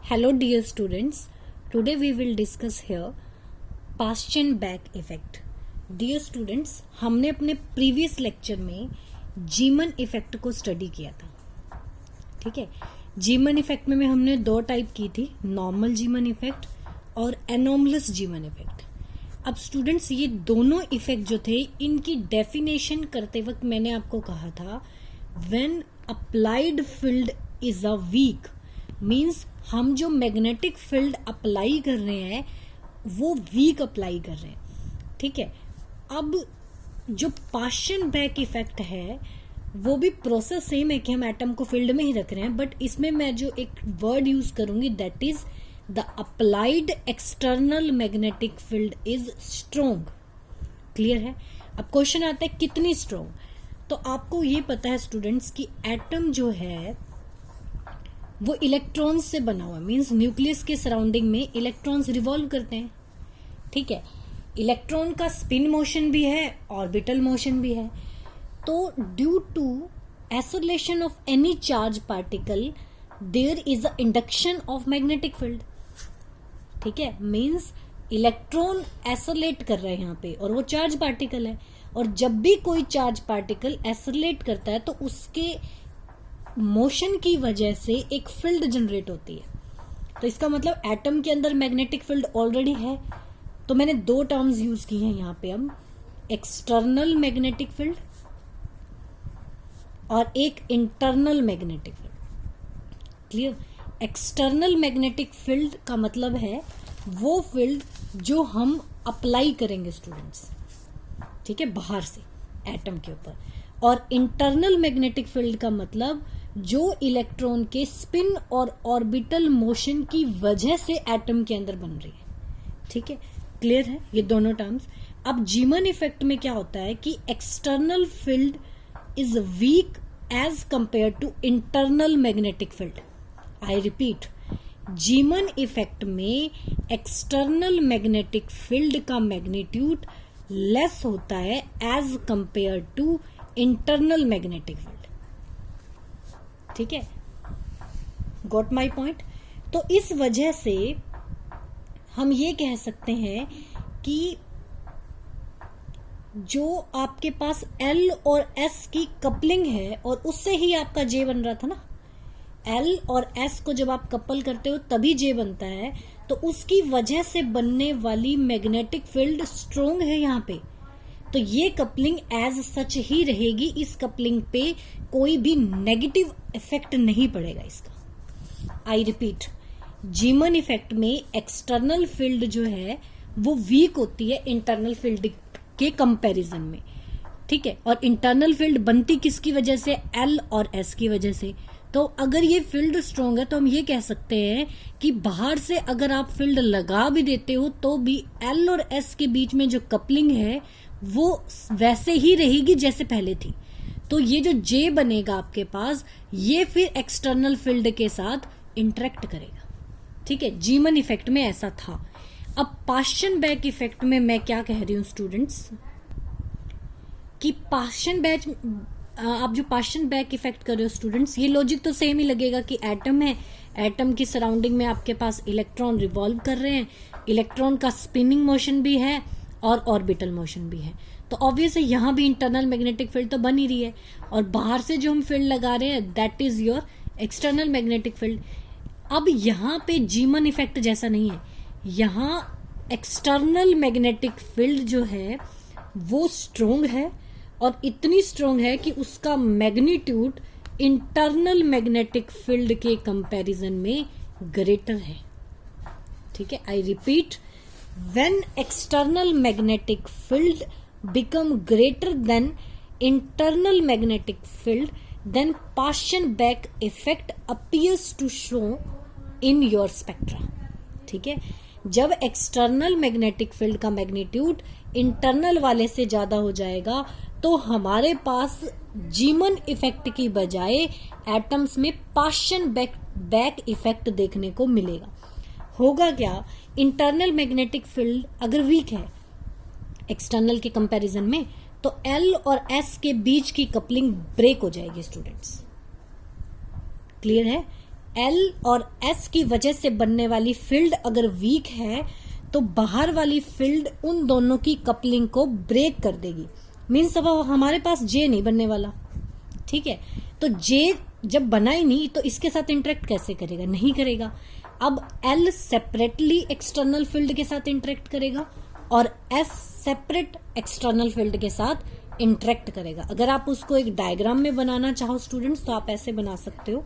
Hello dear students, today we will discuss here past chain back effect. Dear students, हमने अपने previous lecture में जीमन effect को study किया था. ठीक है, जीमन इफेक्ट में हमने दो टाइप की थी, नॉर्मल जीमन इफेक्ट और एनोमलस जीमन इफेक्ट. अब स्टूडेंट्स ये दोनों इफेक्ट जो थे इनकी डेफिनेशन करते वक्त मैंने आपको कहा था when applied field is a weak means हम जो मैग्नेटिक फील्ड अप्लाई कर रहे हैं वो वीक अप्लाई कर रहे हैं. ठीक है, अब जो पास्चन बैक इफेक्ट है वो भी प्रोसेस सेम है कि हम एटम को फील्ड में ही रख रहे हैं, बट इसमें मैं जो एक वर्ड यूज करूंगी that is the applied external magnetic field is strong. Clear है. अब क्वेश्चन आता है कितनी स्ट्रोंग. तो आपको ये पता है स्टूडेंट्स कि एटम जो है वो इलेक्ट्रॉन्स से बना हुआ है, मीन्स न्यूक्लियस के सराउंडिंग में इलेक्ट्रॉन्स रिवॉल्व करते हैं. ठीक है, इलेक्ट्रॉन का स्पिन मोशन भी है, ऑर्बिटल मोशन भी है. तो due to oscillation of any charge particle there is a induction of magnetic field. ठीक है, मीन्स इलेक्ट्रॉन एसोलेट कर रहे हैं यहाँ पे और वो चार्ज पार्टिकल है, और जब भी कोई चार्ज पार्टिकल एसोलेट करता है तो उसके मोशन की वजह से एक फील्ड जनरेट होती है. तो इसका मतलब एटम के अंदर मैग्नेटिक फील्ड ऑलरेडी है. तो मैंने दो टर्म्स यूज की हैं यहाँ पे, हम एक्सटर्नल मैग्नेटिक फील्ड और एक internal magnetic field. Clear. External magnetic field का मतलब है वो फील्ड जो हम अप्लाई करेंगे स्टूडेंट्स, ठीक है, बाहर से एटम के ऊपर. और इंटरनल मैग्नेटिक फील्ड का मतलब जो इलेक्ट्रॉन के स्पिन और ऑर्बिटल मोशन की वजह से एटम के अंदर बन रही है. ठीक है, क्लियर है ये दोनों टर्म्स. अब जीमन इफेक्ट में क्या होता है कि external field is weak as compare to internal magnetic field. I repeat, Zeeman effect में एक्सटर्नल मैग्नेटिक फील्ड का मैग्नीट्यूड लेस होता है as compare to internal magnetic field. ठीक है, गॉट माई पॉइंट. तो इस वजह से हम ये कह सकते हैं कि जो आपके पास L और S की कपलिंग है और उससे ही आपका J बन रहा था ना, L और S को जब आप कपल करते हो तभी J बनता है, तो उसकी वजह से बनने वाली मैग्नेटिक फील्ड स्ट्रोंग है यहाँ पे. तो ये कपलिंग एज सच ही रहेगी, इस कपलिंग पे कोई भी नेगेटिव इफेक्ट नहीं पड़ेगा इसका. आई रिपीट, जीमन इफेक्ट में एक्सटर्नल फील्ड जो है वो वीक होती है इंटरनल फील्ड के कंपैरिजन में. ठीक है, और इंटरनल फील्ड बनती किसकी वजह से, L और S की वजह से. तो अगर ये फील्ड स्ट्रॉन्ग है तो हम ये कह सकते हैं कि बाहर से अगर आप फील्ड लगा भी देते हो तो भी L और S के बीच में जो कपलिंग है वो वैसे ही रहेगी जैसे पहले थी. तो ये जो J बनेगा आपके पास, ये फिर एक्सटर्नल फील्ड के साथ इंटरेक्ट करेगा. ठीक है, जीमन इफेक्ट में ऐसा था. अब पास्चन बैक इफेक्ट में मैं क्या कह रही हूं स्टूडेंट्स कि पास्चन बैक, आप जो पास्चन बैक इफेक्ट कर रहे हो स्टूडेंट्स, ये लॉजिक तो सेम ही लगेगा कि एटम है, एटम की सराउंडिंग में आपके पास इलेक्ट्रॉन रिवॉल्व कर रहे हैं, इलेक्ट्रॉन का स्पिनिंग मोशन भी है और ऑर्बिटल मोशन भी है. तो ऑब्वियसली यहां भी इंटरनल मैग्नेटिक फील्ड तो बन ही रही है, और बाहर से जो हम फील्ड लगा रहे हैं that is your external magnetic field. अब यहां पे जीमन इफेक्ट जैसा नहीं है, यहां एक्सटर्नल मैग्नेटिक फील्ड जो है वो स्ट्रोंग है, और इतनी स्ट्रोंग है कि उसका मैग्नीट्यूड इंटरनल मैग्नेटिक फील्ड के कंपैरिजन में ग्रेटर है. ठीक है, I repeat, when external magnetic field become greater than internal magnetic field, then Paschen back effect appears to show in your spectra. ठीक है, जब एक्सटर्नल मैग्नेटिक फील्ड का magnitude internal वाले से ज्यादा हो जाएगा तो हमारे पास जीमन इफेक्ट की बजाय एटम्स में पास्चन बैक इफेक्ट देखने को मिलेगा. होगा क्या, इंटरनल मैग्नेटिक फील्ड अगर वीक है एक्सटर्नल के कंपैरिजन में तो L और S के बीच की कपलिंग ब्रेक हो जाएगी स्टूडेंट्स. क्लियर है, एल और एस की वजह से बनने वाली फील्ड अगर वीक है तो बाहर वाली फील्ड उन दोनों की कपलिंग को ब्रेक कर देगी। मीन्स अब हमारे पास जे नहीं बनने वाला, ठीक है। तो जे जब बना ही नहीं तो इसके साथ इंटरेक्ट कैसे करेगा, नहीं करेगा। अब एल सेपरेटली एक्सटर्नल फील्ड के साथ इंटरेक्ट करेगा और एस सेपरेट एक्सटर्नल फील्ड के साथ इंटरेक्ट करेगा। अगर आप उसको एक डायग्राम में बनाना चाहो स्टूडेंट्स तो आप ऐसे बना सकते हो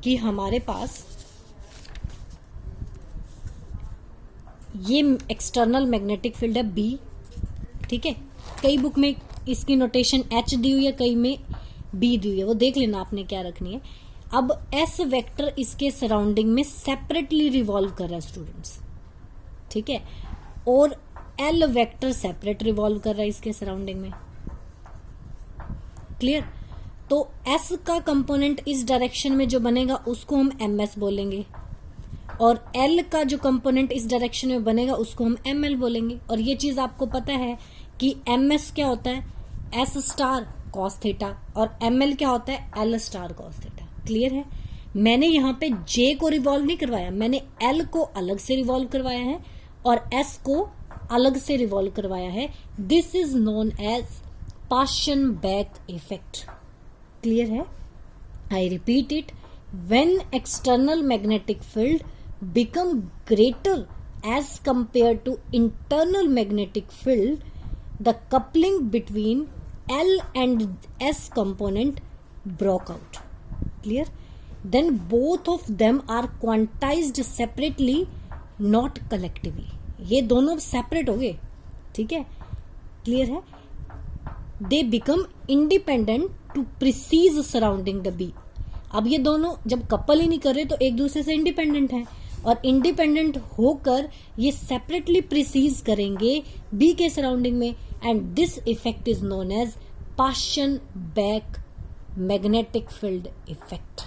कि हमारे पास ये एक्सटर्नल मैग्नेटिक फील्ड है बी, ठीक है। कई बुक में इसकी नोटेशन एच दी हुई है, कई में बी दी हुई है, वो देख लेना आपने क्या रखनी है। अब एस वेक्टर इसके सराउंडिंग में सेपरेटली रिवॉल्व कर रहा है स्टूडेंट्स, ठीक है, और एल वेक्टर सेपरेट रिवॉल्व कर रहा है इसके सराउंडिंग में। क्लियर। तो एस का कंपोनेंट इस डायरेक्शन में जो बनेगा उसको हम एम एस बोलेंगे और एल का जो कंपोनेंट इस डायरेक्शन में बनेगा उसको हम एम एल बोलेंगे। और ये चीज आपको पता है कि एम एस क्या होता है, एस स्टार कॉस थीटा, और एम एल क्या होता है, L star cos theta. Clear है। मैंने यहाँ पे जे को रिवॉल्व नहीं करवाया, मैंने एल को अलग से रिवॉल्व करवाया है और एस को अलग से रिवॉल्व करवाया है। This is known as Paschen back effect. Clear है। I repeat it, when external magnetic field become greater as compared to internal magnetic field, the coupling between L and S component broke out. Clear? Then both of them are quantized separately, not collectively. ये दोनों separate हो गए, ठीक है। Clear है। They become independent to precise surrounding the B. अब ये दोनों जब कपल ही नहीं कर रहे तो एक दूसरे से इंडिपेंडेंट हैं और इंडिपेंडेंट होकर ये सेपरेटली प्रिसीज करेंगे बी के सराउंडिंग में, and this effect is known as Paschen back magnetic field effect.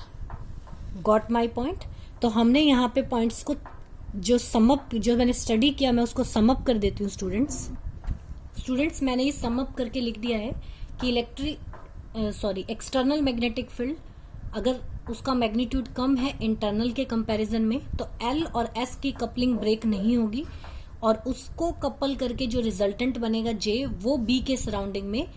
Got my point. तो हमने यहाँ पे पॉइंट्स को जो मैंने स्टडी किया मैं उसको समअप कर देती हूँ स्टूडेंट्स मैंने ये समअप करके लिख दिया है कि एक्सटर्नल मैग्नेटिक फील्ड अगर उसका मैग्नीट्यूड कम है इंटरनल के कंपैरिजन में तो एल और एस की कपलिंग ब्रेक नहीं होगी और उसको कपल करके जो रिजल्टेंट बनेगा जे वो बी के सराउंडिंग में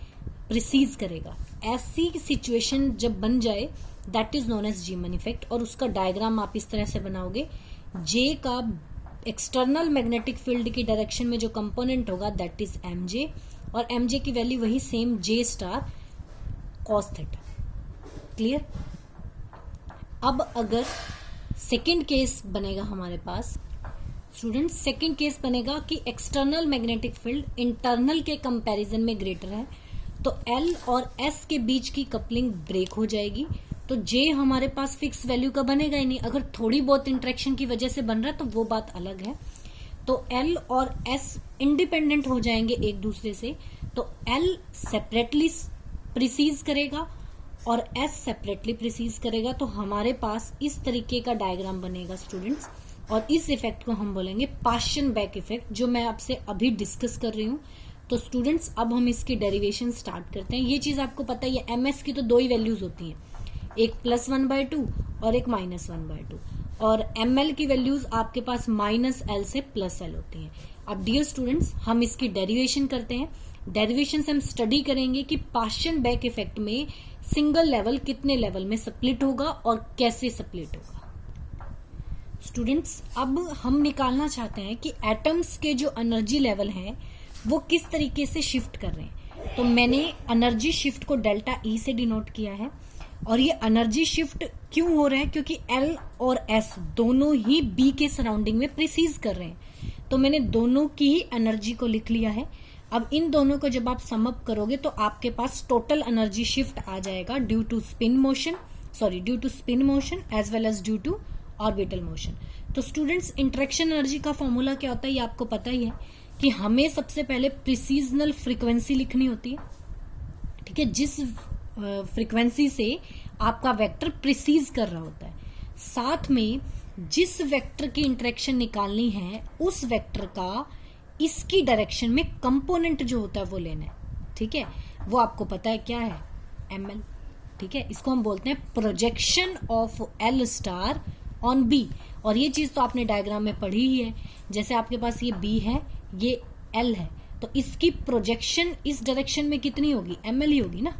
प्रिसीज करेगा। ऐसी सिचुएशन जब बन जाए that is known as Zeeman effect, और उसका डायग्राम आप इस तरह से बनाओगे। जे का एक्सटर्नल मैग्नेटिक फील्ड की डायरेक्शन में जो कंपोनेंट होगा दैट इज एम जे, और एम जे की वैल्यू वही सेम जे स्टार कॉस थीटा। क्लियर। अब अगर सेकेंड केस बनेगा हमारे पास स्टूडेंट्स, सेकेंड केस बनेगा कि एक्सटर्नल मैग्नेटिक फील्ड इंटरनल के कंपैरिजन में ग्रेटर है तो एल और एस के बीच की कपलिंग ब्रेक हो जाएगी। तो जे हमारे पास फिक्स वैल्यू का बनेगा ही नहीं, अगर थोड़ी बहुत इंटरेक्शन की वजह से बन रहा है तो वो बात अलग है। तो एल और एस इंडिपेंडेंट हो जाएंगे एक दूसरे से, तो एल सेपरेटली प्रिसीज करेगा और एस सेपरेटली प्रिसीज करेगा। तो हमारे पास इस तरीके का डायग्राम बनेगा स्टूडेंट्स, और इस इफेक्ट को हम बोलेंगे पाशन बैक इफेक्ट, जो मैं आपसे अभी डिस्कस कर रही हूँ। तो स्टूडेंट्स अब हम इसकी डेरिवेशन स्टार्ट करते हैं। ये चीज आपको पता है, एम एस की तो दो ही वैल्यूज होती हैं, एक +1/2 और एक -1/2, और एम एल की वैल्यूज आपके पास -L से +L होती हैं। अब डियर स्टूडेंट्स हम इसकी डेरिवेशन करते हैं। डेरिवेशन से हम स्टडी करेंगे कि पाशन बैक इफेक्ट में सिंगल लेवल कितने लेवल में स्प्लिट होगा और कैसे स्प्लिट होगा। स्टूडेंट्स अब हम निकालना चाहते हैं कि एटम्स के जो एनर्जी लेवल हैं वो किस तरीके से शिफ्ट कर रहे हैं। तो मैंने एनर्जी शिफ्ट को डेल्टा ई से डिनोट किया है, और ये एनर्जी शिफ्ट क्यों हो रहा है, क्योंकि एल और एस दोनों ही बी के सराउंडिंग में प्रिसीज कर रहे हैं। तो मैंने दोनों की ही एनर्जी को लिख लिया है। अब इन दोनों को जब आप समअप करोगे तो आपके पास टोटल एनर्जी शिफ्ट आ जाएगा due to spin motion as well as due to orbital motion. तो स्टूडेंट्स इंटरेक्शन एनर्जी का फॉर्मूला क्या होता है ये आपको पता ही है कि हमें सबसे पहले प्रिसीजनल फ्रीक्वेंसी लिखनी होती है, ठीक है, जिस फ्रीक्वेंसी से आपका वेक्टर प्रिसीज कर रहा होता है। साथ में जिस वेक्टर की इंटरेक्शन निकालनी है उस वेक्टर का इसकी डायरेक्शन में कंपोनेंट जो होता है वो लेना है, ठीक है। वो आपको पता है क्या है, एम एल, ठीक है, इसको हम बोलते हैं projection of L star on B. और ये चीज तो आपने डायग्राम में पढ़ी ही है, जैसे आपके पास ये बी है, ये एल है, तो इसकी प्रोजेक्शन इस डायरेक्शन में कितनी होगी, एम एल ही होगी ना,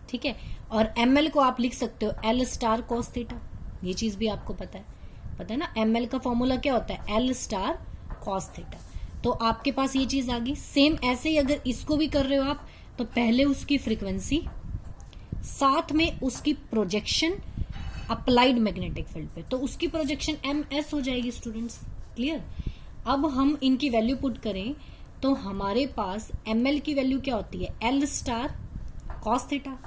ठीक है। और एम एल को आप लिख सकते हो एल स्टार कॉस थीटा, ये चीज भी आपको पता है ना, एम एल का फॉर्मूला क्या होता है, एल स्टार कॉस थीटा। तो आपके पास ये चीज आ गई। सेम ऐसे ही अगर इसको भी कर रहे हो आप, तो पहले उसकी फ्रीक्वेंसी, साथ में उसकी प्रोजेक्शन अप्लाइड मैग्नेटिक फील्ड पे, तो उसकी प्रोजेक्शन एम एस हो जाएगी स्टूडेंट्स, क्लियर। अब हम इनकी वैल्यू पुट करें तो हमारे पास एम एल की वैल्यू क्या होती है, एल स्टार कॉस थीटा,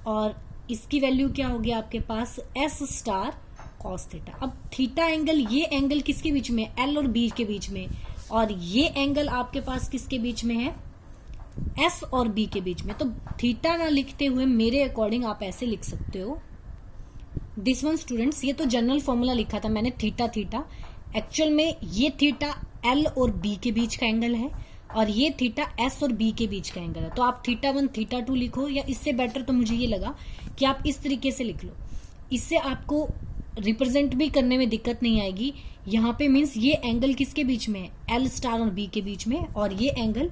और इसकी वैल्यू क्या होगी आपके पास, एस स्टार कॉस थीटा। अब थीटा एंगल, ये एंगल किसके बीच में, एल और बी के बीच में, और ये एंगल आपके पास किसके बीच में है, एस और बी के बीच में। तो थीटा ना लिखते हुए मेरे अकॉर्डिंग आप ऐसे लिख सकते हो, दिस वन स्टूडेंट्स, ये तो जनरल फॉर्मूला लिखा था मैंने थीटा थीटा, एक्चुअल में ये थीटा एल और बी के बीच का एंगल है, और ये थीटा एस और बी के बीच का एंगल है। तो आप थीटा 1 थीटा 2 लिखो, या इससे बेटर तो मुझे ये लगा कि आप इस तरीके से लिख लो, इससे आपको रिप्रेजेंट भी करने में दिक्कत नहीं आएगी। यहाँ पे मीन्स ये एंगल किसके बीच में है, एल स्टार और बी के बीच में, और ये एंगल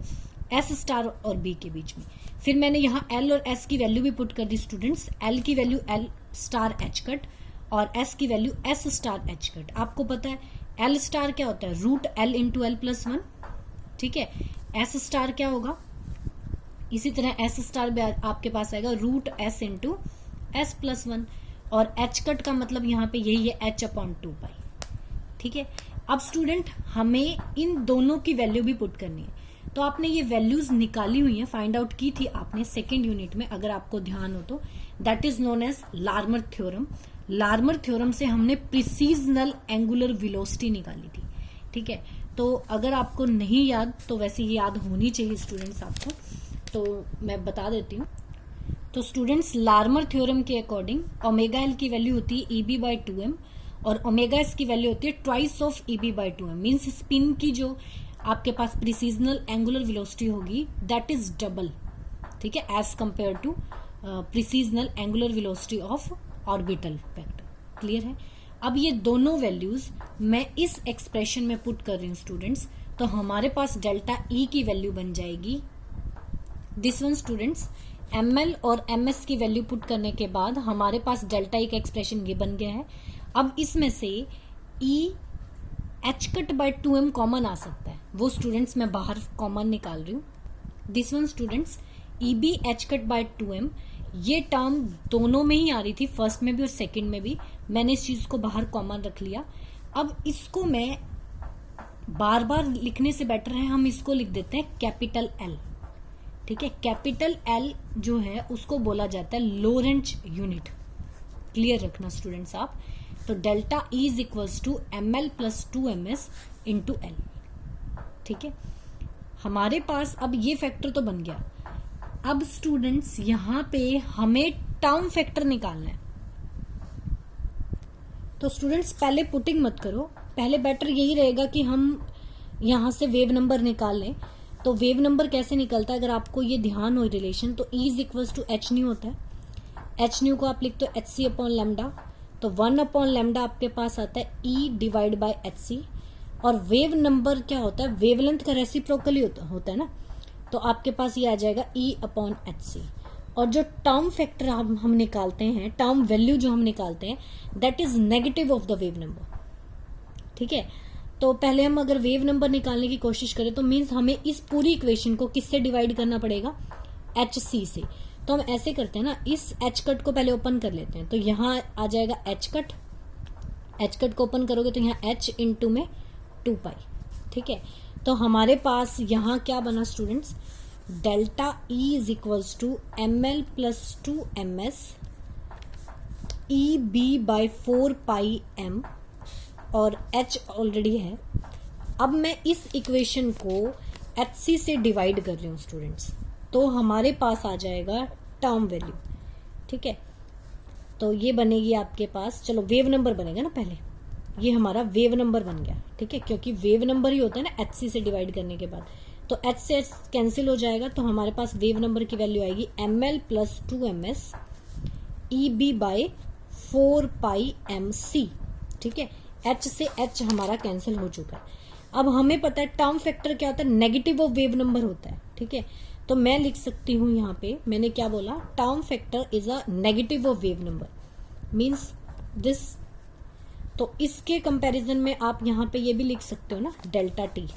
एस स्टार और बी के बीच में। फिर मैंने यहाँ एल और एस की वैल्यू भी पुट कर दी स्टूडेंट्स, एल की value L star H cut और एस की value S star H cut. आपको पता है एल स्टार क्या होता है, root L into L plus 1, ठीक है। एस स्टार क्या होगा, इसी तरह एस स्टार भी आपके पास आएगा root S into S plus 1, और एच कट का मतलब यहाँ पे यही है एच अपॉन 2 पाई, ठीक है। अब स्टूडेंट हमें इन दोनों की वैल्यू भी पुट करनी है, तो आपने ये वैल्यूज निकाली हुई है, फाइंड आउट की थी आपने सेकेंड यूनिट में, अगर आपको ध्यान हो तो, that is known as Larmor theorem. Larmor theorem से हमने प्रिसीजनल एंगुलर वेलोसिटी निकाली थी, ठीक है। तो अगर आपको नहीं याद, तो वैसे ये याद होनी चाहिए स्टूडेंट्स आपको, तो मैं बता देती हूँ। तो स्टूडेंट्स लार्मर थ्योरम के अकॉर्डिंग ओमेगा एल की वैल्यू होती है ई बी बाई 2m, और ओमेगा एस की वैल्यू होती है twice of e B by 2m, means spin की जो आपके पास प्रिसीजनल एंगुलर वेलोसिटी होगी दैट इज डबल, ठीक है, as compare to precessional angular velocity of orbital vector, clear है। अब ये दोनों वैल्यूज मैं इस एक्सप्रेशन में पुट कर रही हूँ स्टूडेंट्स, तो हमारे पास डेल्टा ई की वैल्यू बन जाएगी this one students, M L और एम एस की वैल्यू पुट करने के बाद हमारे पास डेल्टा ई का एक्सप्रेशन ये बन गया है। अब इसमें से e h cut by 2m common आ सकता है, वो स्टूडेंट्स मैं बाहर कॉमन निकाल रही हूँ। This one students, E B H cut by 2m, ये टर्म दोनों में ही आ रही थी, फर्स्ट में भी और सेकंड में भी, मैंने इस चीज को बाहर कॉमन रख लिया। अब इसको मैं बार बार लिखने से बेटर है हम इसको लिख देते हैं कैपिटल एल, ठीक है। कैपिटल एल जो है उसको बोला जाता है लोरेंट यूनिट, क्लियर रखना स्टूडेंट्स आप। तो delta E is equals to M L plus 2ms into L, ठीक है। हमारे पास अब ये फैक्टर तो बन गया। अब स्टूडेंट्स यहाँ पे हमें टर्म फैक्टर निकालना है, तो स्टूडेंट्स पहले पुटिंग मत करो, पहले बेटर यही रहेगा कि हम यहाँ से वेव नंबर निकाल लें। तो वेव नंबर कैसे निकलता है, अगर आपको ये ध्यान हो रिलेशन, तो E is equals to H nu होता है। एच न्यू को आप लिखते हो एच सी अपॉन लेमडा, तो 1 अपॉन लेमडा आपके पास आता है E divide by H C. और वेव नंबर क्या होता है, वेवलेंथ का रेसिप्रोकल ही होता है ना, तो आपके पास ये आ जाएगा ई अपॉन एच सी। और जो टर्म फैक्टर हम निकालते हैं, टर्म वैल्यू जो हम निकालते हैं, that is negative of the wave number, ठीक है। तो पहले हम अगर वेव नंबर निकालने की कोशिश करें तो मीन्स हमें इस पूरी इक्वेशन को किससे डिवाइड करना पड़ेगा, एच सी से। तो हम ऐसे करते हैं ना, इस एच कट को पहले ओपन कर लेते हैं, तो यहाँ आ जाएगा एच कट, एच कट को ओपन करोगे तो यहाँ एच इंटू में 2 पाई, ठीक है। तो हमारे पास यहाँ क्या बना students, delta E is equals to M L plus 2ms E B by 4 pi M, और h ऑलरेडी है। अब मैं इस इक्वेशन को hc से डिवाइड कर रही हूँ स्टूडेंट्स, तो हमारे पास आ जाएगा टर्म वैल्यू, ठीक है। तो ये बनेगी आपके पास, चलो वेव नंबर बनेगा ना पहले, ये हमारा वेव नंबर बन गया, ठीक है, क्योंकि वेव नंबर ही होता है ना hc से डिवाइड करने के बाद। तो H से H कैंसिल हो जाएगा, तो हमारे पास वेव नंबर की वैल्यू आएगी ml plus 2ms EB by 4πmc। ठीक है, H से H हमारा कैंसिल हो चुका है। अब हमें पता है टर्म फैक्टर क्या होता है, नेगेटिव ऑफ वेव नंबर होता है। ठीक है, तो मैं लिख सकती हूं यहाँ पे, मैंने क्या बोला, term factor is a negative of wave number, means this. तो इसके कंपैरिजन में आप यहाँ पे ये भी लिख सकते हो ना, delta T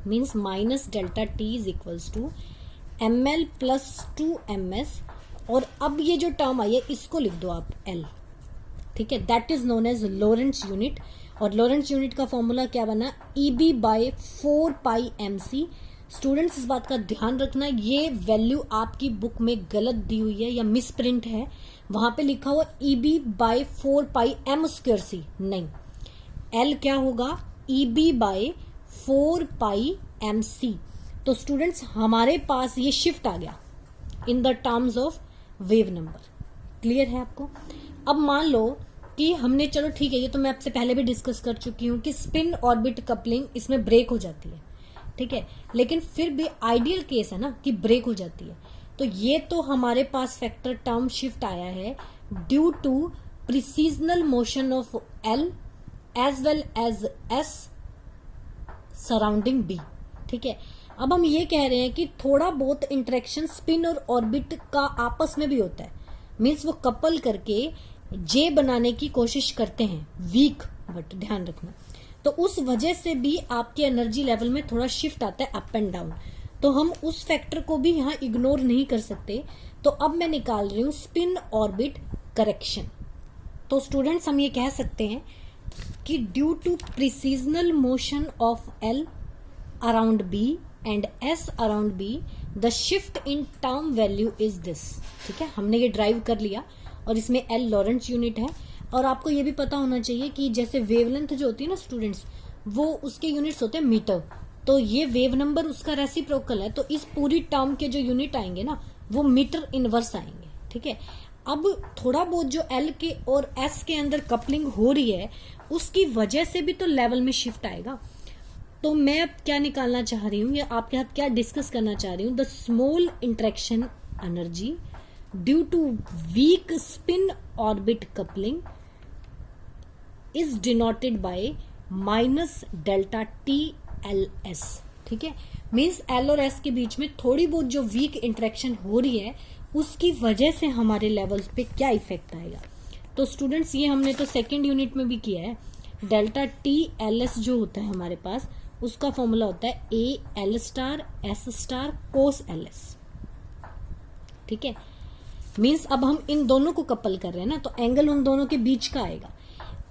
means minus delta T is equals to ml plus 2ms, और अब ये जो टर्म आई है इसको लिख दो आप L। ठीक है, that is known as Lorentz unit, और लोरेंट्ज यूनिट का फॉर्मूला क्या बना, EB बाय 4πmc। स्टूडेंट्स इस बात का ध्यान रखना, ये वैल्यू आपकी बुक में गलत दी हुई है या मिस प्रिंट है, वहां पे लिखा हुआ EB बाय 4πm²c, नहीं, L क्या होगा, EB बाय 4πmc। तो स्टूडेंट्स हमारे पास ये शिफ्ट आ गया in the terms of wave number. Clear है आपको? अब मान लो कि हमने, चलो ठीक है, ये तो मैं आपसे पहले भी डिस्कस कर चुकी हूं कि स्पिन ऑर्बिट कपलिंग इसमें ब्रेक हो जाती है। ठीक है, लेकिन फिर भी आइडियल केस है ना कि ब्रेक हो जाती है। तो ये तो हमारे पास फैक्टर टर्म शिफ्ट आया है due to precessional motion of L as well as S surrounding B। ठीक है, अब हम ये कह रहे हैं कि थोड़ा बहुत इंटरेक्शन स्पिन और ऑर्बिट का आपस में भी होता है, मीन्स वो कपल करके J बनाने की कोशिश करते हैं, वीक बट, ध्यान रखना। तो उस वजह से भी आपके एनर्जी लेवल में थोड़ा शिफ्ट आता है अप एंड डाउन, तो हम उस फैक्टर को भी यहाँ इग्नोर नहीं कर सकते। तो अब मैं निकाल रही हूँ स्पिन ऑर्बिट करेक्शन। तो स्टूडेंट्स हम ये कह सकते हैं कि due to precessional motion of L around B and S around B the shift in term value is this. ठीक है, हमने ये ड्राइव कर लिया, और इसमें L लॉरेंट्ज यूनिट है। और आपको ये भी पता होना चाहिए कि जैसे वेवलेंथ जो होती है ना स्टूडेंट्स, वो उसके यूनिट्स होते हैं मीटर, तो ये वेव नंबर उसका रेसिप्रोकल है, तो इस पूरी टर्म के जो यूनिट आएंगे ना वो मीटर इनवर्स आएंगे। ठीक है, अब थोड़ा बहुत जो L के और S के अंदर कपलिंग हो रही है उसकी वजह से भी तो लेवल में शिफ्ट आएगा। तो मैं अब क्या निकालना चाह रही हूँ या आपके साथ क्या डिस्कस करना चाह रही हूँ, the small interaction energy due to weak spin orbit coupling is denoted by minus delta TLS। ठीक है, मीन्स L और S के बीच में थोड़ी बहुत जो वीक इंटरेक्शन हो रही है उसकी वजह से हमारे लेवल्स पे क्या इफेक्ट आएगा। तो स्टूडेंट्स ये हमने तो सेकेंड यूनिट में भी किया है, डेल्टा TLS जो होता है हमारे पास, उसका फॉर्मूला होता है AL स्टार S स्टार कोस LS। ठीक है, मीन्स अब हम इन दोनों को कपल कर रहे हैं ना, तो एंगल उन दोनों के बीच का आएगा,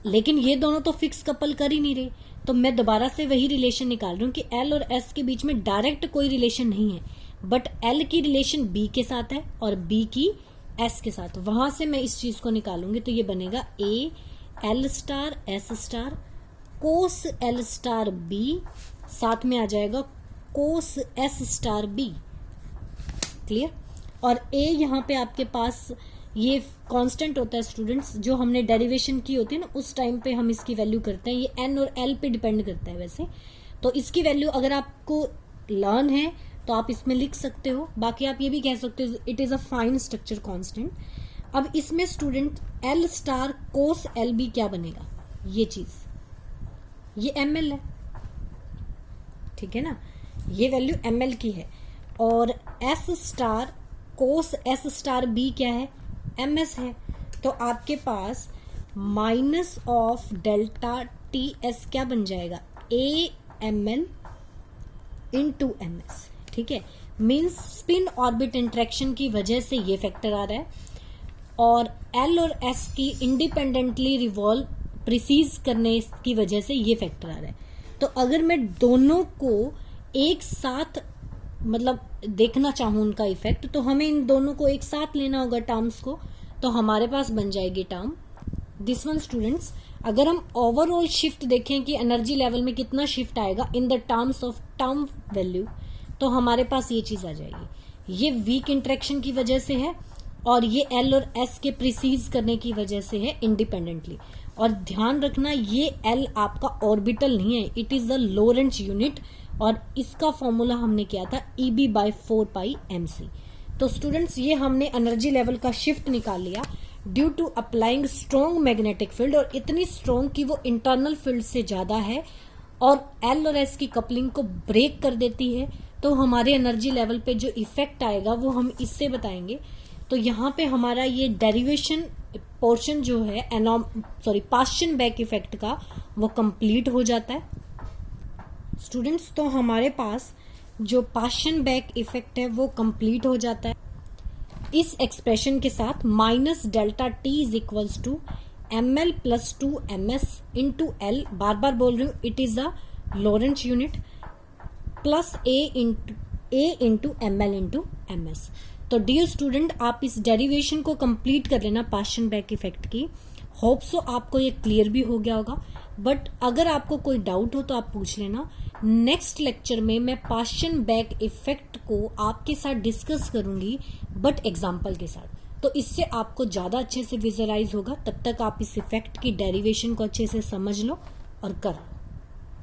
लेकिन ये दोनों तो फिक्स कपल कर ही नहीं रहे। तो मैं दोबारा से वही रिलेशन निकाल रही हूँ कि L और S के बीच में डायरेक्ट कोई रिलेशन नहीं है, बट L की रिलेशन B के साथ है और B की S के साथ, वहां से मैं इस चीज को निकालूंगी। तो ये बनेगा AL स्टार S स्टार कोस L स्टार B, साथ में आ जाएगा कोस S स्टार B। क्लियर? और A यहाँ पे आपके पास ये कांस्टेंट होता है स्टूडेंट्स, जो हमने डेरिवेशन की होती है ना उस टाइम पे हम इसकी वैल्यू करते हैं, ये N और L पे डिपेंड करता है वैसे। तो इसकी वैल्यू अगर आपको लर्न है तो आप इसमें लिख सकते हो, बाकी आप ये भी कह सकते हो it is a fine structure constant. अब इसमें स्टूडेंट L स्टार कोस LB क्या बनेगा, ये चीज, ये ML है। ठीक है ना, ये वैल्यू ML की है, और S स्टार कोस S स्टार B क्या है, MS है। तो आपके पास माइनस ऑफ डेल्टा TS क्या बन जाएगा, AML इंटू MS। ठीक है, मीन्स स्पिन ऑर्बिट इंटरेक्शन की वजह से ये फैक्टर आ रहा है, और L और S की इंडिपेंडेंटली रिवॉल्व प्रिसीज करने की वजह से ये फैक्टर आ रहा है। तो अगर मैं दोनों को एक साथ मतलब देखना चाहूं उनका इफेक्ट, तो हमें इन दोनों को एक साथ लेना होगा टर्म्स को, तो हमारे पास बन जाएगी टर्म दिस वन। स्टूडेंट्स अगर हम ओवरऑल शिफ्ट देखें कि एनर्जी लेवल में कितना शिफ्ट आएगा in the terms of term value, तो हमारे पास ये चीज आ जाएगी। ये वीक इंटरेक्शन की वजह से है और ये L और S के प्रिसीज करने की वजह से है इंडिपेंडेंटली। और ध्यान रखना ये L आपका ऑर्बिटल नहीं है, इट इज द लोरेंट्ज यूनिट, और इसका फॉर्मूला हमने किया था EB/4πmc। तो स्टूडेंट्स ये हमने एनर्जी लेवल का शिफ्ट निकाल लिया due to applying strong magnetic field, और इतनी स्ट्रॉन्ग कि वो इंटरनल फील्ड से ज्यादा है और एल और एस की कपलिंग को ब्रेक कर देती है। तो हमारे एनर्जी लेवल पे जो इफेक्ट आएगा वो हम इससे बताएंगे। तो यहाँ पे हमारा ये डेरिवेशन पोर्शन जो है पास्चन बैक इफेक्ट का वो कंप्लीट हो जाता है स्टूडेंट्स। तो हमारे पास जो पास्चन बैक इफेक्ट है वो कंप्लीट हो जाता है इस एक्सप्रेशन के साथ -ΔT is equals to ml plus 2ms into L, बार बार बोल रही हूँ, it is a Lorentz unit, plus a into ml into ms। तो डियर स्टूडेंट, आप इस डेरिवेशन को कंप्लीट कर लेना पास्चन बैक इफेक्ट की। होप सो आपको ये क्लियर भी हो गया होगा, बट अगर आपको कोई डाउट हो तो आप पूछ लेना। नेक्स्ट लेक्चर में मैं पास्चन बैक इफेक्ट को आपके साथ डिस्कस करूंगी, बट एग्जाम्पल के साथ, तो इससे आपको ज़्यादा अच्छे से विजुअलाइज होगा। तब तक आप इस इफेक्ट की डेरिवेशन को अच्छे से समझ लो और कर लो।